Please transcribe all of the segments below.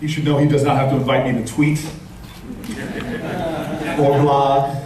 He should know he does not have to invite me to tweet or blog.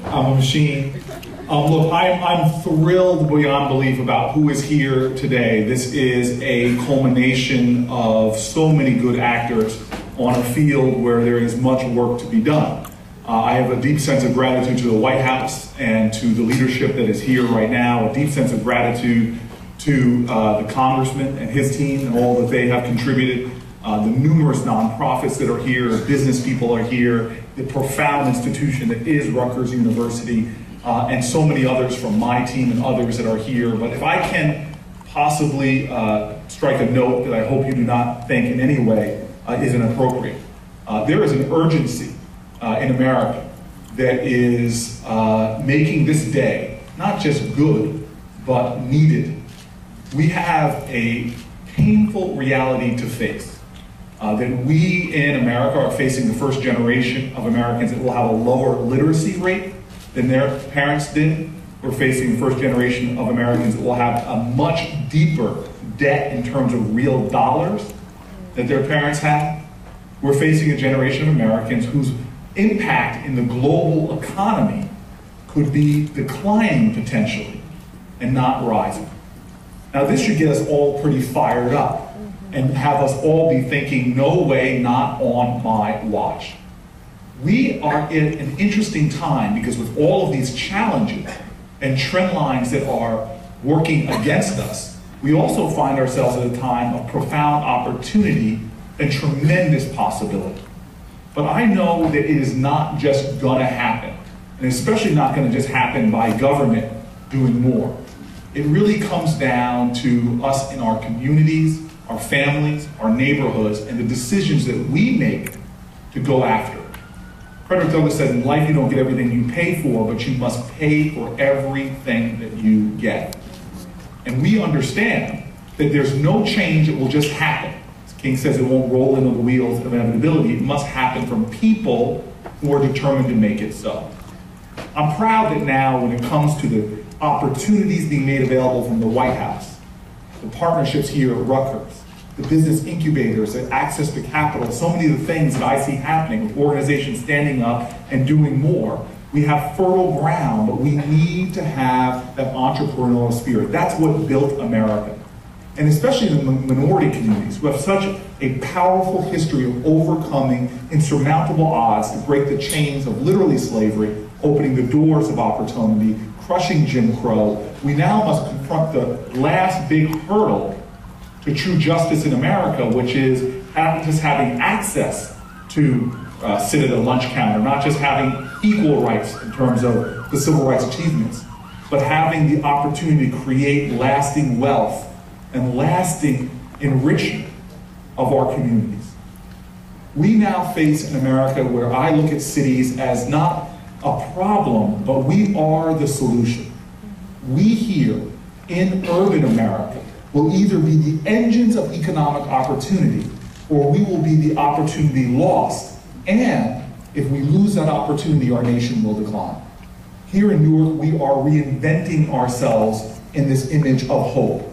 I'm a machine. Look, I'm thrilled beyond belief about who is here today. This is a culmination of so many good actors on a field where there is much work to be done. I have a deep sense of gratitude to the White House and to the leadership that is here right now, a deep sense of gratitude to the congressman and his team and all that they have contributed, the numerous nonprofits that are here, business people are here, the profound institution that is Rutgers University, and so many others from my team and others that are here. But if I can possibly strike a note that I hope you do not think in any way is inappropriate, there is an urgency in America that is making this day not just good, but needed. We have a painful reality to face. That we in America are facing the first generation of Americans that will have a lower literacy rate than their parents did. We're facing the first generation of Americans that will have a much deeper debt in terms of real dollars that their parents had. We're facing a generation of Americans whose impact in the global economy could be declining potentially and not rising. Now this should get us all pretty fired up and have us all be thinking, no way, not on my watch. We are in an interesting time because with all of these challenges and trend lines that are working against us, we also find ourselves at a time of profound opportunity and tremendous possibility. But I know that it is not just gonna happen, and especially not gonna just happen by government doing more. It really comes down to us in our communities, our families, our neighborhoods, and the decisions that we make to go after it. Frederick Douglass said, in life you don't get everything you pay for, but you must pay for everything that you get. And we understand that there's no change that will just happen. As King says, it won't roll into the wheels of inevitability. It must happen from people who are determined to make it so. I'm proud that now when it comes to the opportunities being made available from the White House, the partnerships here at Rutgers, the business incubators, the access to capital, so many of the things that I see happening with organizations standing up and doing more. We have fertile ground, but we need to have that entrepreneurial spirit. That's what built America. And especially in the minority communities who have such a powerful history of overcoming insurmountable odds to break the chains of literally slavery, opening the doors of opportunity, crushing Jim Crow. We now must confront the last big hurdle to true justice in America, which is not just having access to sit at a lunch counter, not just having equal rights in terms of the civil rights achievements, but having the opportunity to create lasting wealth and lasting enrichment of our communities. We now face in America where I look at cities as not a problem, but we are the solution. We here in urban America will either be the engines of economic opportunity or we will be the opportunity lost. And if we lose that opportunity, our nation will decline. Here in Newark, we are reinventing ourselves in this image of hope.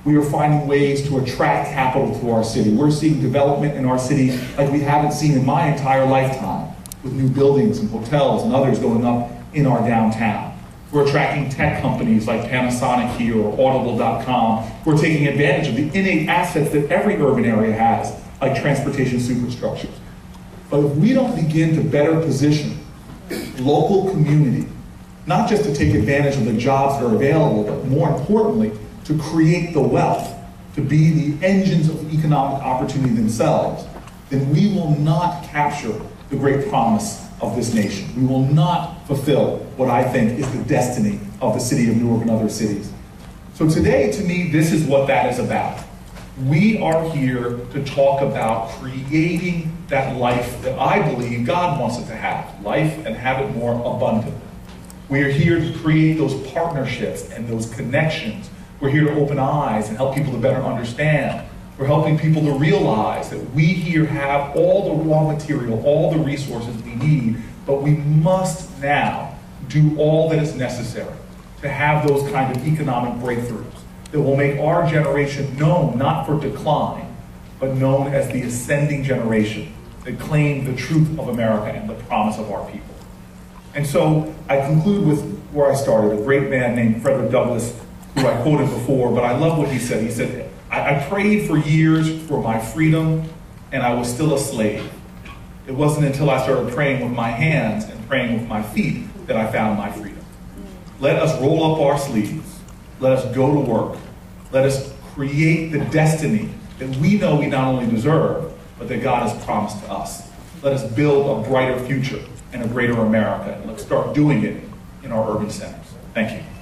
We are finding ways to attract capital to our city. We're seeing development in our city like we haven't seen in my entire lifetime, with new buildings and hotels and others going up in our downtown. We're attracting tech companies like Panasonic here or Audible.com. We're taking advantage of the innate assets that every urban area has, like transportation superstructures. But if we don't begin to better position local community, not just to take advantage of the jobs that are available, but more importantly, to create the wealth, to be the engines of economic opportunity themselves, then we will not capture the great promise of this nation. We will not fulfill what I think is the destiny of the city of Newark and other cities. So today, to me, this is what that is about. We are here to talk about creating that life that I believe God wants it to have, life and have it more abundantly. We are here to create those partnerships and those connections. We're here to open eyes and help people to better understand. We're helping people to realize that we here have all the raw material, all the resources we need, but we must now do all that is necessary to have those kind of economic breakthroughs that will make our generation known not for decline, but known as the ascending generation that claimed the truth of America and the promise of our people. And so I conclude with where I started, a great man named Frederick Douglass, who I quoted before, but I love what he said. He said, I prayed for years for my freedom, and I was still a slave. It wasn't until I started praying with my hands and praying with my feet that I found my freedom. Let us roll up our sleeves. Let us go to work. Let us create the destiny that we know we not only deserve, but that God has promised to us. Let us build a brighter future and a greater America. And let's start doing it in our urban centers. Thank you.